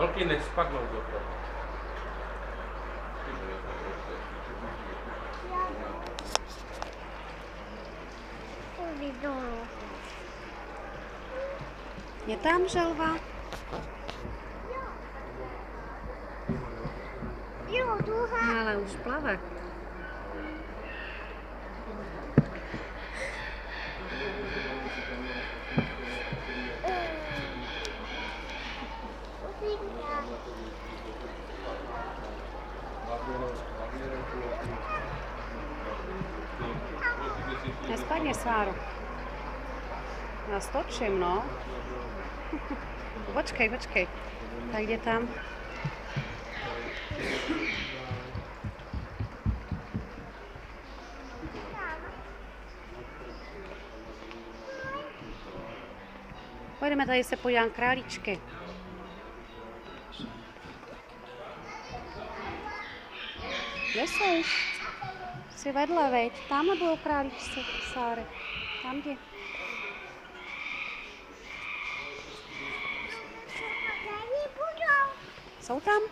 Holky nespadnou do toho. Je tam želva? Jo, druhá. Ale už plave. Nespadně, Sáro. Já stočím, no. Počkej. Tak jde tam. Pojdeme tady se podívat králíčky. Kde jsi? Jsi vedle, veď? Tamhle budou králíčci, Sáry. Tam jdi. Jsou tam?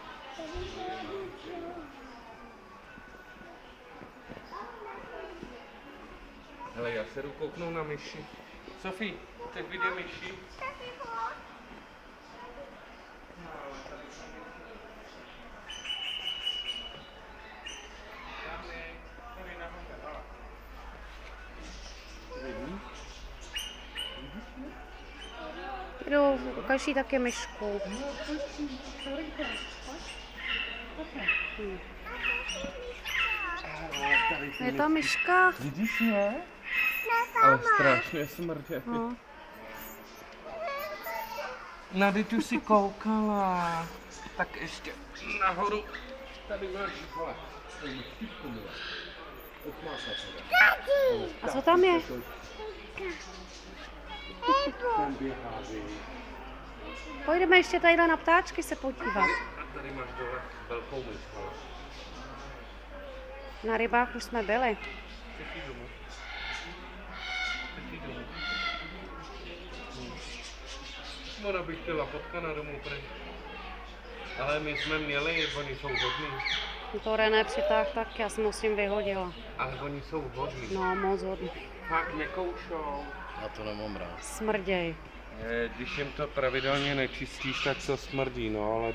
Hele, já se jdu kouknout na myši. Sofie, chceš vidět myši? Jdu, ukaž jí taky myšku. Je to myška? Vidíš mě? Ale strašně smrdě. No. Na teď už si koukala. Tak ještě nahoru. Tady máš vole. A co tam je? Pojďme ještě tadyhle na ptáčky se podívat. A tady máš dole velkou myšku. Na rybách už jsme byli. Chceš domů? Ona by chtěla potkana domů pryč. Ale my jsme měli, oni jsou hodní. To René přitáhl tak, já jsem ho s ním vyhodila. Ale oni jsou hodní. No, moc hodný. Fakt nekoušou. Já to nemám rád. Smrděj. Když jim to pravidelně nečistíš, tak to smrdí, no ale